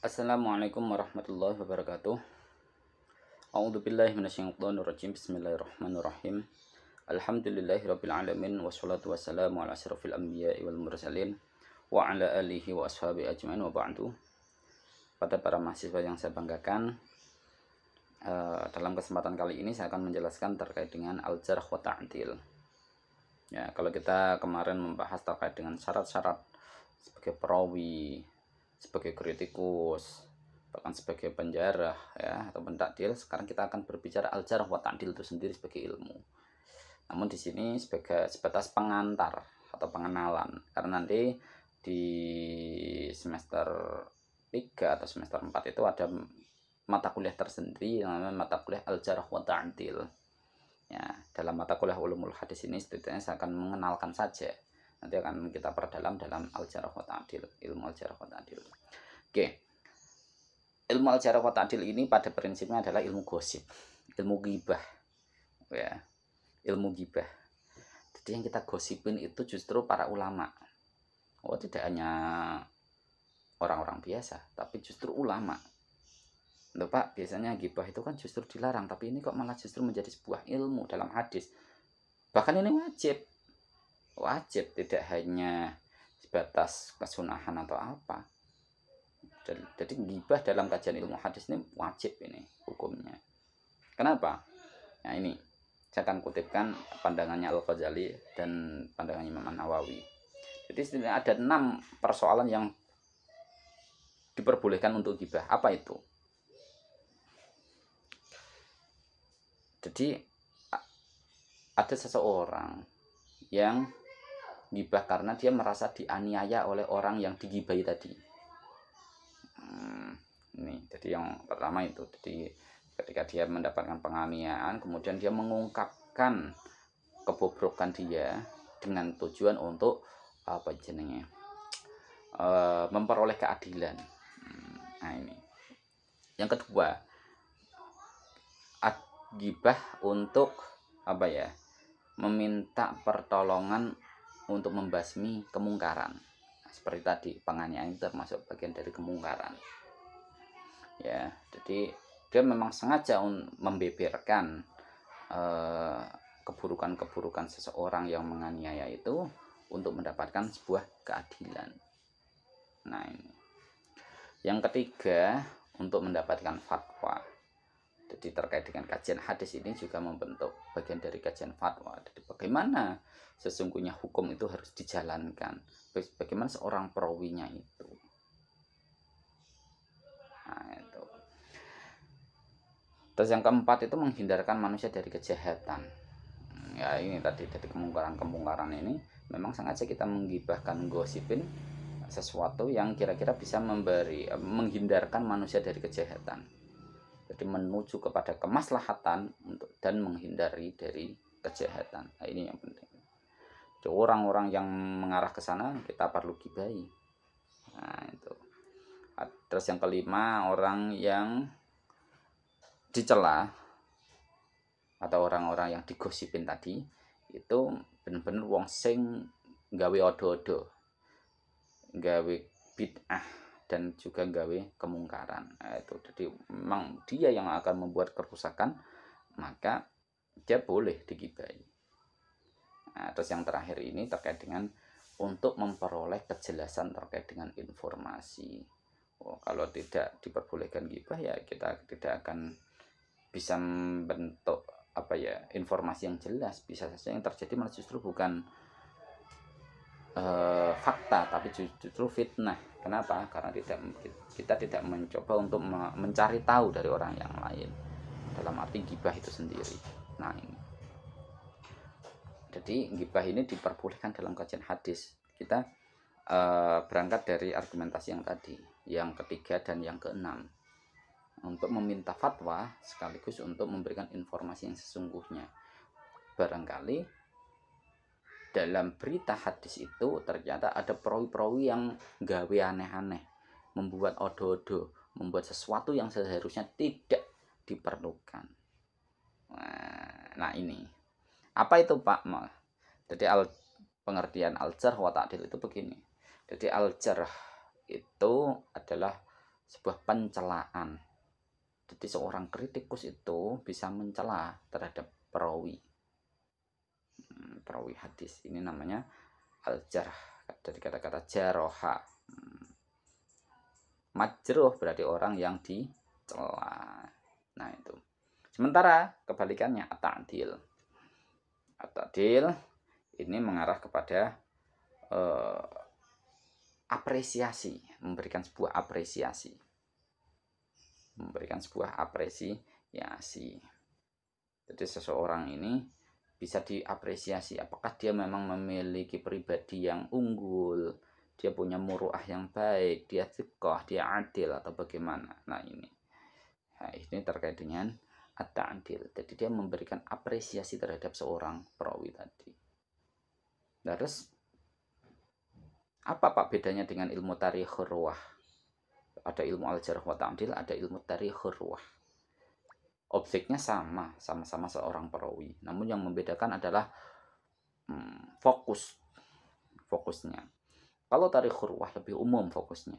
Assalamualaikum warahmatullahi wabarakatuh. A'udzubillahi minasyaitonirrajim. Bismillahirrahmanirrahim. Alhamdulillahirabbil alamin wassalatu wassalamu ala asyrofil anbiya'i wal mursalin wa ala alihi wa ashabihi ajmain wa ba'du. Pada para mahasiswa yang saya banggakan, dalam kesempatan kali ini saya akan menjelaskan terkait dengan al-jarh wa ta'dil. Ya, kalau kita kemarin membahas terkait dengan syarat-syarat sebagai perawi, sebagai kritikus, bahkan sebagai penjarah ya atau pentakdil, sekarang kita akan berbicara al-jarh wa ta'dil itu sendiri sebagai ilmu. Namun di sini sebatas pengantar atau pengenalan, karena nanti di semester 3 atau semester 4 itu ada mata kuliah tersendiri yang namanya mata kuliah al-jarh wa ta'dil. Ya, dalam mata kuliah ulumul hadis ini setidaknya saya akan mengenalkan saja. Nanti akan kita perdalam dalam al-jarh wa ta'dil, ilmu al-jarh wa ta'dil. Oke. Ilmu al-jarh wa ta'dil ini pada prinsipnya adalah ilmu gosip, ilmu ghibah. Ya. Ilmu ghibah. Jadi yang kita gosipin itu justru para ulama. Oh, tidak hanya orang-orang biasa, tapi justru ulama. Loh Pak, biasanya ghibah itu kan justru dilarang, tapi ini kok malah justru menjadi sebuah ilmu dalam hadis. Bahkan ini wajib, tidak hanya sebatas kesunahan atau apa. Jadi ghibah dalam kajian ilmu hadis ini wajib ini hukumnya. Kenapa? Nah ini, saya akan kutipkan pandangannya Al-Ghazali dan pandangannya Imam Nawawi. Jadi setidaknya ada 6 persoalan yang diperbolehkan untuk ghibah. Apa itu? Jadi ada seseorang yang ghibah karena dia merasa dianiaya oleh orang yang digibahi tadi. Ini jadi yang pertama itu. Jadi ketika dia mendapatkan penganiayaan, kemudian dia mengungkapkan kebobrokan dia dengan tujuan untuk memperoleh keadilan. Nah ini. Yang kedua, ghibah untuk meminta pertolongan untuk membasmi kemungkaran. Seperti tadi, penganiayaan termasuk bagian dari kemungkaran. Ya, jadi dia memang sengaja membeberkan keburukan-keburukan seseorang yang menganiaya itu untuk mendapatkan sebuah keadilan. Nah ini. Yang ketiga, untuk mendapatkan fatwa. Jadi terkait dengan kajian hadis ini juga membentuk bagian dari kajian fatwa. Jadi bagaimana sesungguhnya hukum itu harus dijalankan, bagaimana seorang perawinya itu. Nah itu. Terus yang keempat itu menghindarkan manusia dari kejahatan. Ya ini tadi dari kemungkaran ini memang sengaja kita menggibahkan, gosipin sesuatu yang kira-kira bisa menghindarkan manusia dari kejahatan. Jadi menuju kepada kemaslahatan dan menghindari dari kejahatan. Nah, ini yang penting. Jadi orang-orang yang mengarah ke sana kita perlu gibahi. Nah, itu. Terus yang kelima, orang yang dicela atau orang-orang yang digosipin tadi itu benar-benar wong sing gawe odo-odo, gawe bid'ah, dan juga gawe kemungkaran. Nah, itu jadi memang dia yang akan membuat kerusakan, maka dia boleh digibahi. Nah, terus yang terakhir ini terkait dengan untuk memperoleh kejelasan terkait dengan informasi. Kalau tidak diperbolehkan ghibah ya kita tidak akan bisa membentuk informasi yang jelas. Bisa saja yang terjadi malah justru bukan fakta tapi justru fitnah. Kenapa? Karena kita tidak mencoba untuk mencari tahu dari orang yang lain, dalam arti ghibah itu sendiri. Nah ini. Jadi ghibah ini diperbolehkan dalam kajian hadis. Kita berangkat dari argumentasi yang tadi, yang ketiga dan yang keenam, untuk meminta fatwa sekaligus untuk memberikan informasi yang sesungguhnya. Barangkali dalam berita hadis itu ternyata ada perawi-perawi yang gawe aneh-aneh, membuat odo-odo, membuat sesuatu yang seharusnya tidak diperlukan. Nah ini. Apa itu Pak? Jadi pengertian al-jarh wa ta'dil itu begini. Jadi al-jarh itu adalah sebuah pencelaan. Jadi seorang kritikus itu bisa mencela terhadap perawi hadis. Ini namanya al-jarh, dari kata-kata jaroha. Majruh berarti orang yang dicela. Nah itu. Sementara kebalikannya at-ta'dil. At-ta'dil ini mengarah kepada apresiasi, memberikan sebuah apresiasi. Jadi seseorang ini bisa diapresiasi apakah dia memang memiliki pribadi yang unggul, dia punya muruah yang baik, dia thiqah, dia adil, atau bagaimana. Nah ini terkait dengan at-ta'dil. Jadi dia memberikan apresiasi terhadap seorang perawi tadi. Nah, terus apa Pak bedanya dengan ilmu tarikhur ruwah? Ada ilmu al-jarh wa ta'dil, ada ilmu tarikhur ruwah. Objeknya sama-sama seorang perawi. Namun yang membedakan adalah fokusnya. Kalau tarikhur ruwah lebih umum fokusnya.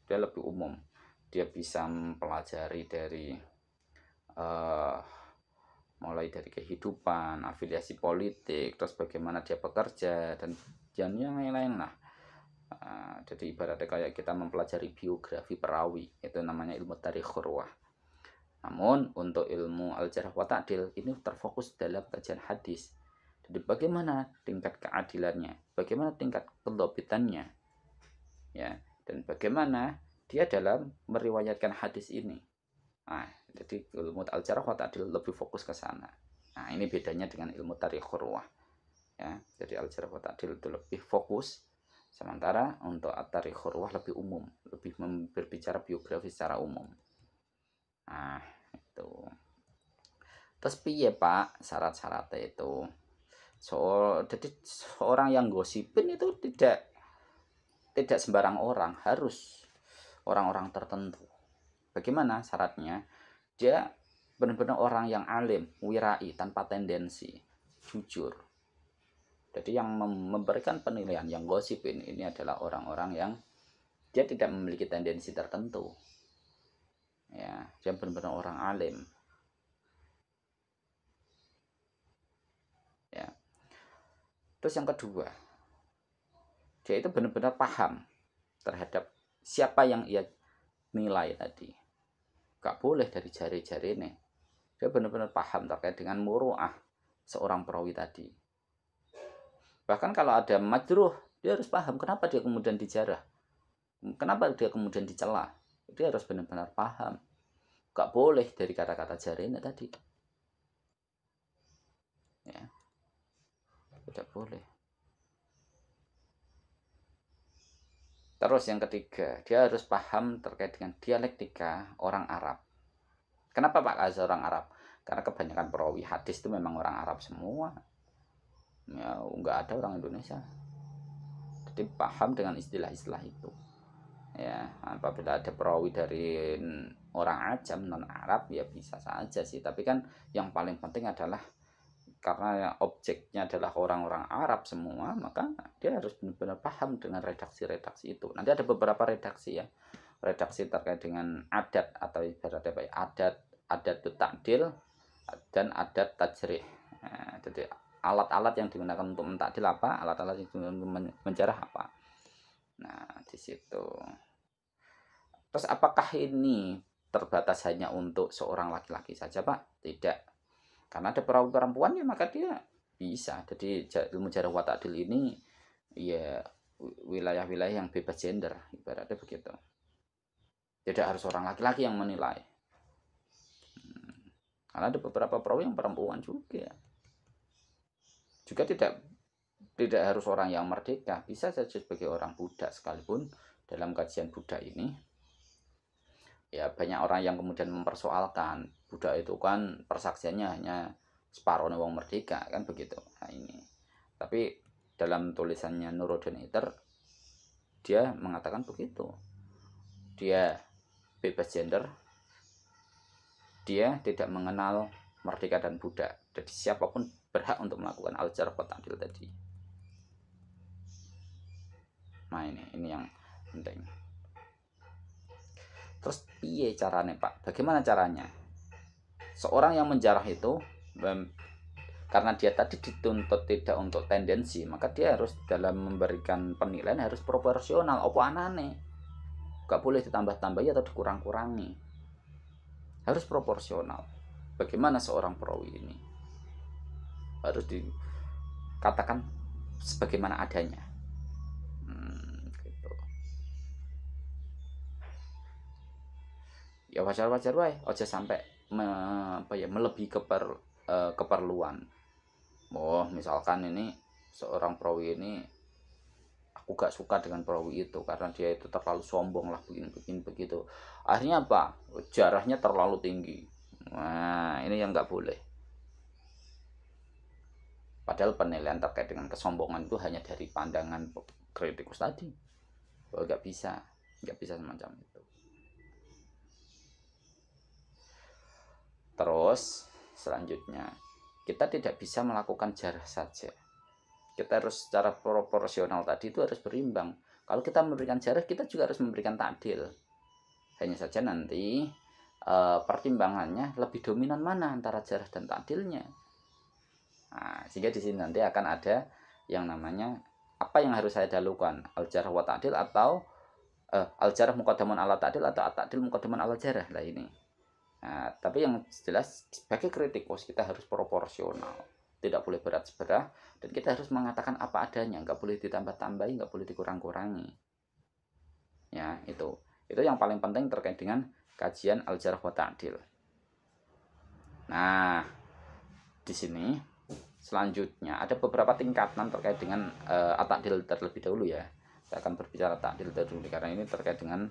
Dia lebih umum. Dia bisa mempelajari dari mulai dari kehidupan, afiliasi politik, terus bagaimana dia bekerja, dan yang lain-lain lah. Jadi ibaratnya kayak kita mempelajari biografi perawi, itu namanya ilmu tarikhur ruwah. Namun untuk ilmu al-jarh wa ta'dil ini terfokus dalam kajian hadis. Jadi bagaimana tingkat keadilannya, bagaimana tingkat kedhabitannya, ya, dan bagaimana dia dalam meriwayatkan hadis ini. Nah, jadi ilmu al-jarh wa ta'dil lebih fokus ke sana. Nah, ini bedanya dengan ilmu tarikhur ruwah. Ya, jadi al-jarh wa ta'dil itu lebih fokus, sementara untuk at-tarikhur ruwah lebih umum, lebih berbicara biografi secara umum. Nah, itu. Terus piye Pak syarat-syaratnya itu? Jadi seorang yang gosipin itu tidak sembarang orang, harus orang-orang tertentu. Bagaimana syaratnya? Dia benar-benar orang yang alim, wirai, tanpa tendensi, jujur. Jadi yang memberikan penilaian, yang gosipin ini adalah orang-orang yang dia tidak memiliki tendensi tertentu. Ya, dia benar-benar orang alim. Ya. Terus yang kedua, dia itu benar-benar paham terhadap siapa yang ia nilai tadi. Gak boleh dari jari-jari ini. Dia benar-benar paham terkait dengan muru'ah seorang perawi tadi. Bahkan kalau ada majruh, dia harus paham kenapa dia kemudian dijarah, kenapa dia kemudian dicela. Dia harus benar-benar paham. Gak boleh dari kata-kata jari ini tadi. Ya, tidak boleh. Terus yang ketiga, dia harus paham terkait dengan dialektika orang Arab. Kenapa Pak Kaza orang Arab? Karena kebanyakan perawi hadis itu memang orang Arab semua. Ya, nggak ada orang Indonesia. Jadi paham dengan istilah-istilah itu. Ya, apabila ada perawi dari orang ajam non Arab ya bisa saja sih. Tapi kan yang paling penting adalah karena objeknya adalah orang-orang Arab semua, maka dia harus benar-benar paham dengan redaksi-redaksi itu. Nanti ada beberapa redaksi ya, redaksi terkait dengan adat atau ibaratnya adat ta'dil dan adat tajrih. Nah, jadi alat-alat yang digunakan untuk mentakdil apa, alat-alat yang digunakan untuk menjarah apa. Nah, di situ. Terus apakah ini terbatas hanya untuk seorang laki-laki saja Pak? Tidak. Karena ada perawi perempuan ya maka dia bisa. Jadi ilmu jarh wa ta'dil ini ya wilayah-wilayah yang bebas gender, ibaratnya begitu. Tidak harus orang laki-laki yang menilai. Karena ada beberapa perawi yang perempuan juga. Juga tidak harus orang yang merdeka, bisa saja sebagai orang budak sekalipun. Dalam kajian budak ini ya banyak orang yang kemudian mempersoalkan budak itu kan persaksiannya hanya separuh wong merdeka kan begitu. Nah ini, tapi dalam tulisannya Nuruddin Iter dia mengatakan begitu, dia bebas gender, dia tidak mengenal merdeka dan budak, jadi siapapun berhak untuk melakukan al-jarh wa ta'dil tadi. Nah ini yang penting. Terus piye caranya Pak? Bagaimana caranya? Seorang yang menjarah itu karena dia tadi dituntut tidak untuk tendensi, maka dia harus dalam memberikan penilaian harus proporsional. Apa anane? Gak boleh ditambah-tambahi atau dikurang-kurangi. Harus proporsional. Bagaimana seorang perawi ini? Harus dikatakan sebagaimana adanya. Gitu. Ya wajar-wajar wae, aja sampai melebihi keperluan. Oh, misalkan ini seorang perawi ini aku gak suka dengan perawi itu karena dia itu terlalu sombong lah begini begitu. Akhirnya apa? Jarahnya terlalu tinggi. Nah, ini yang gak boleh. Padahal penilaian terkait dengan kesombongan itu hanya dari pandangan kritikus tadi. Oh, gak bisa semacam itu. Terus selanjutnya kita tidak bisa melakukan jarah saja. Kita harus secara proporsional tadi itu harus berimbang. Kalau kita memberikan jarah, kita juga harus memberikan ta'dil. Hanya saja nanti pertimbangannya lebih dominan mana antara jarah dan ta'dilnya. Nah, sehingga di sini nanti akan ada yang namanya apa yang harus saya dahulukan, al-jarh wa ta'dil atau al-jarh muqaddamun ala ta'dil atau at-ta'dil muqaddamun ala jarh lah ini. Nah, tapi yang jelas sebagai kritikus kita harus proporsional, tidak boleh berat sebelah, dan kita harus mengatakan apa adanya, nggak boleh ditambah-tambahi, nggak boleh dikurang-kurangi. Ya, itu yang paling penting terkait dengan kajian al-jarh wa ta'dil. Nah, di sini selanjutnya ada beberapa tingkatan terkait dengan at-ta'dil terlebih dahulu ya. Saya akan berbicara ta'dil dulu karena ini terkait dengan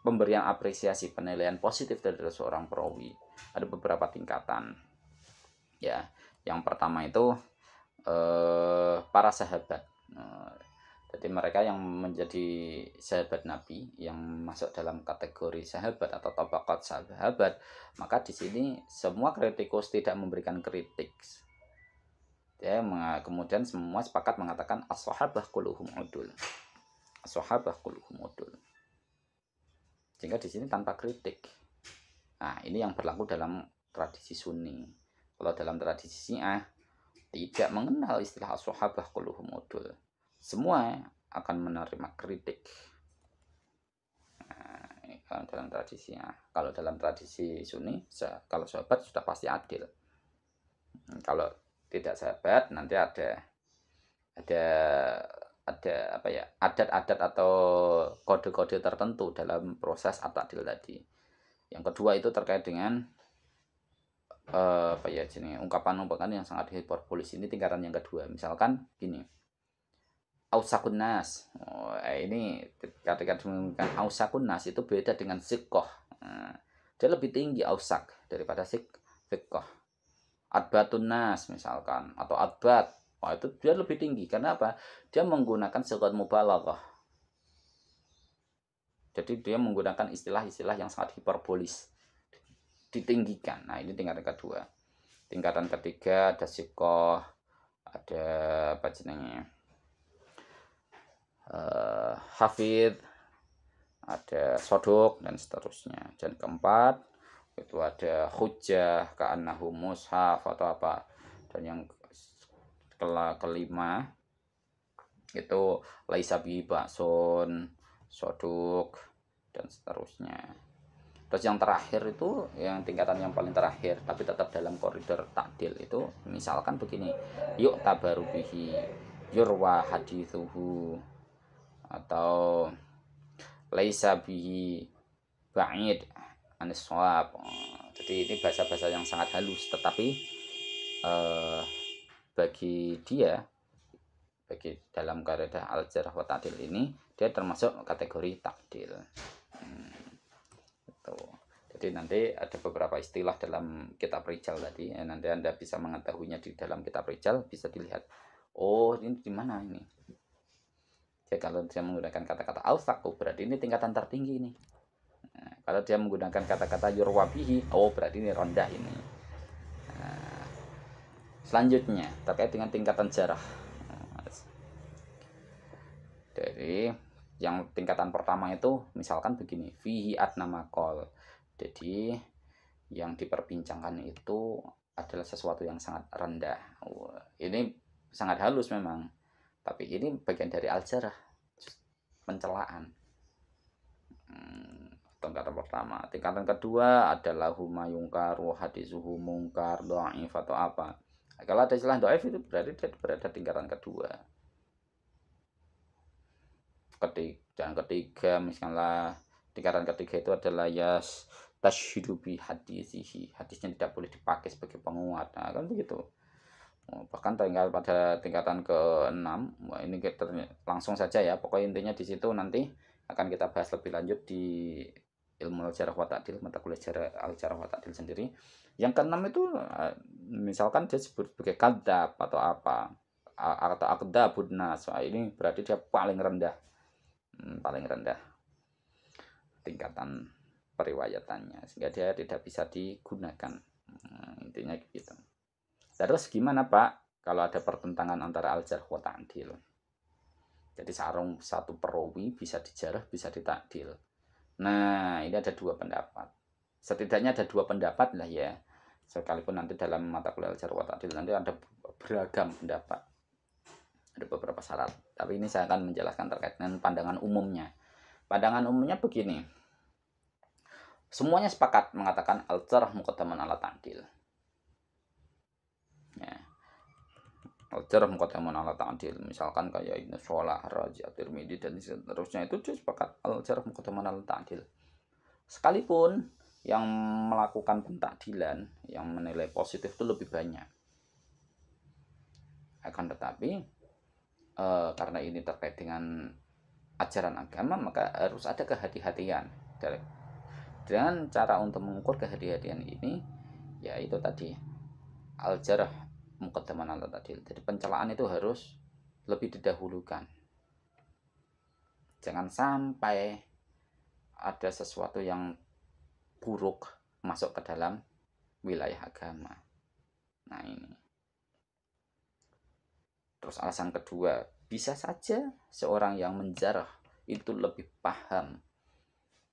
pemberian apresiasi, penilaian positif dari seorang perawi. Ada beberapa tingkatan ya. Yang pertama itu para sahabat. Jadi mereka yang menjadi sahabat Nabi, yang masuk dalam kategori sahabat atau tabaqat sahabat, maka di sini semua kritikus tidak memberikan kritik. Ya, kemudian semua sepakat mengatakan as-sahabah kulluhum udul. As-sahabah kulluhum udul. Sehingga di sini tanpa kritik. Nah, ini yang berlaku dalam tradisi Sunni. Kalau dalam tradisi Syiah tidak mengenal istilah as-sahabah kulluhum udul. Semua akan menerima kritik. Nah, ini kalau dalam tradisi Syiah. Kalau dalam tradisi Sunni, kalau sahabat sudah pasti adil. Kalau tidak sahabat, nanti ada apa ya, adat-adat atau kode-kode tertentu dalam proses at-ta'dil tadi. Yang kedua itu terkait dengan apa ya jenis ungkapan-ungkapan yang sangat hiperbolis. Ini tingkatan yang kedua. Misalkan gini, ausakun nas. Ini ketika menggunakan ausakun nas itu beda dengan siqoh. Dia lebih tinggi ausak daripada siqoh. Adbatun nas misalkan atau adbat. Itu dia lebih tinggi. Karena apa? Dia menggunakan siqat mubalaghah. Jadi dia menggunakan istilah-istilah yang sangat hiperbolis, ditinggikan. Nah, ini tingkatan kedua. Tingkatan ketiga ada siqoh, ada apa jenenge? Hafidh, ada sodok dan seterusnya. Dan keempat itu ada hujjah, ka'annahu mushaf atau apa. Dan yang kelima itu laisa bi ba'sun, sodok dan seterusnya. Terus yang terakhir itu yang tingkatan yang paling terakhir tapi tetap dalam koridor ta'dil itu misalkan begini, yuk tabaru bihi yurwa hadithuhu atau laisa bihi ba'id anis shawab. Jadi ini bahasa-bahasa yang sangat halus tetapi bagi dalam kaidah al-jarh wa ta'dil ini dia termasuk kategori ta'dil. Jadi nanti ada beberapa istilah dalam kitab rijal tadi. Nanti Anda bisa mengetahuinya di dalam kitab rijal, bisa dilihat. Oh, ini di mana ini? Jadi kalau dia menggunakan kata-kata ausaku berarti ini tingkatan tertinggi ini. Nah, kalau dia menggunakan kata-kata yurwabihi, oh berarti ini rendah ini. Nah, selanjutnya terkait dengan tingkatan jarah. Dari Yang tingkatan pertama itu misalkan begini, fihi adna maqal. Jadi yang diperbincangkan itu adalah sesuatu yang sangat rendah. Ini sangat halus memang, tapi ini bagian dari al-jarh, pencelaan. Tingkatan pertama. Tingkatan kedua adalah huma yungkaru hadisuhu mungkar dhaif atau apa. Kalau ada istilah dhaif itu berarti dia berada tingkatan kedua. Dan ketiga misalnya tingkatan ketiga itu adalah yas tashidu bi hadisihi. Hadisnya tidak boleh dipakai sebagai penguat. Nah, kan begitu. Bahkan pada tingkatan ke-6, ini kita langsung saja ya. Pokoknya intinya di situ nanti akan kita bahas lebih lanjut di ilmu al-jarh wa ta'dil, mata kuliah al-jarh wa ta'dil sendiri. Yang ke-6 itu misalkan dia disebut sebagai kadzab atau apa, atau akdzabun nas. Ini berarti dia paling rendah tingkatan periwayatannya, sehingga dia tidak bisa digunakan. Intinya gitu. Terus gimana Pak kalau ada pertentangan antara al-jarh wa ta'dil? Jadi satu perawi bisa dijarah, bisa ditakdil. Nah, ini ada dua pendapat. Setidaknya ada dua pendapat lah ya. Sekalipun nanti dalam mata kuliah al-jarh wa ta'dil nanti ada beragam pendapat. Ada beberapa syarat. Tapi ini saya akan menjelaskan terkait dengan pandangan umumnya. Pandangan umumnya begini. Semuanya sepakat mengatakan al-jarh muqaddamun ala ta'dil. Ya. Al-jarh muqaddamun ala ta'dil, misalkan kayak Ibnu Shalah, Razi, At-Tirmidzi dan seterusnya, itu dia sepakat al-jarh muqaddamun ala ta'dil. Sekalipun yang melakukan pentakdilan, yang menilai positif itu lebih banyak. Akan tetapi karena ini terkait dengan ajaran agama, maka harus ada kehati-hatian. Dengan cara untuk mengukur kehati-hatian ini, yaitu tadi al-jarh muqaddaman ala ta'dil. Jadi pencelaan itu harus lebih didahulukan. Jangan sampai ada sesuatu yang buruk masuk ke dalam wilayah agama. Nah ini. Terus alasan kedua, bisa saja seorang yang menjarah itu lebih paham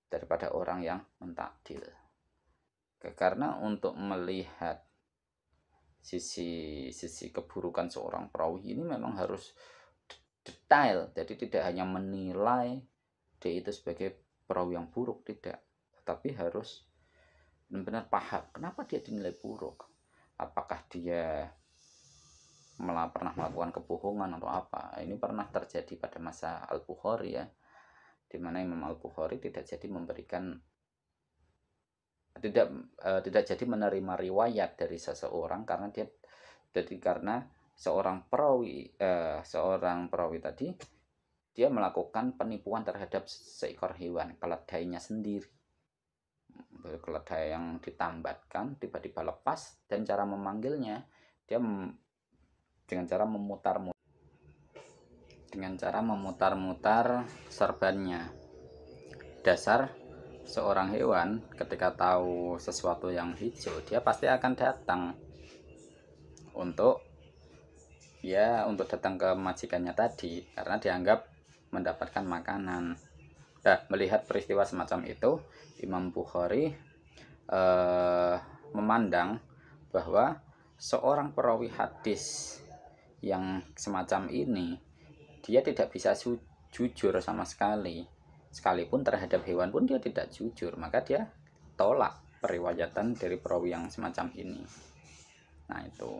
daripada orang yang mentakdil. Karena untuk melihat sisi keburukan seorang perawi ini memang harus detail. Jadi tidak hanya menilai dia itu sebagai perawi yang buruk, tidak, tetapi harus benar-benar paham kenapa dia dinilai buruk. Apakah dia pernah melakukan kebohongan atau apa. Ini pernah terjadi pada masa Al-Bukhari ya, di mana Imam Al-Bukhari tidak jadi menerima riwayat dari seseorang karena seorang perawi tadi dia melakukan penipuan terhadap seekor hewan, keledainya sendiri. Keledai yang ditambatkan tiba-tiba lepas, dan cara memanggilnya dia dengan cara memutar-mutar serbannya. Dasar seorang hewan ketika tahu sesuatu yang hijau, dia pasti akan datang untuk datang ke majikannya tadi karena dianggap mendapatkan makanan. Nah, melihat peristiwa semacam itu, Imam Bukhari memandang bahwa seorang perawi hadis yang semacam ini dia tidak bisa jujur sama sekali. Sekalipun terhadap hewan pun dia tidak jujur, maka dia tolak periwayatan dari perawi yang semacam ini. Nah itu.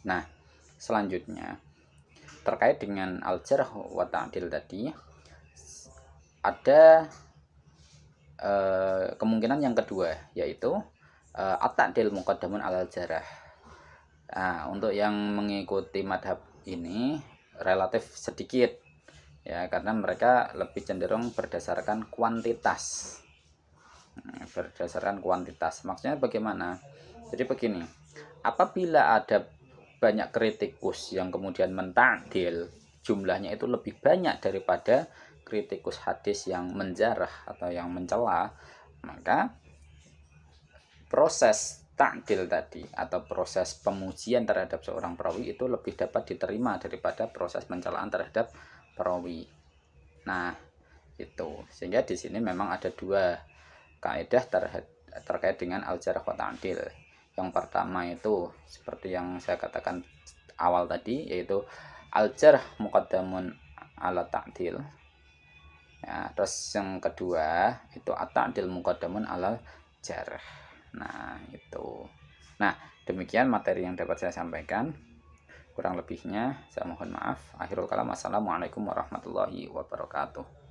Nah selanjutnya terkait dengan al-jarh wa ta'dil tadi, ada kemungkinan yang kedua, yaitu at-ta'dil muqaddamun alal jarh. Nah, untuk yang mengikuti madhab ini relatif sedikit ya, karena mereka lebih cenderung berdasarkan kuantitas. Maksudnya bagaimana? Jadi begini, apabila ada banyak kritikus yang kemudian mentakdil, jumlahnya itu lebih banyak daripada kritikus hadis yang menjarah atau yang mencela, maka proses takdil tadi atau proses pemujian terhadap seorang perawi itu lebih dapat diterima daripada proses pencelaan terhadap perawi. Nah, itu. Sehingga di sini memang ada dua kaidah terkait dengan al-jarh wa ta'dil. Yang pertama itu seperti yang saya katakan awal tadi, yaitu al-jarh muqaddamun ala ta'dil. Ya, terus yang kedua itu at-ta'dil muqaddamun ala jarh. Nah, itu. Nah, demikian materi yang dapat saya sampaikan. Kurang lebihnya saya mohon maaf. Akhirul kalam, assalamualaikum warahmatullahi wabarakatuh.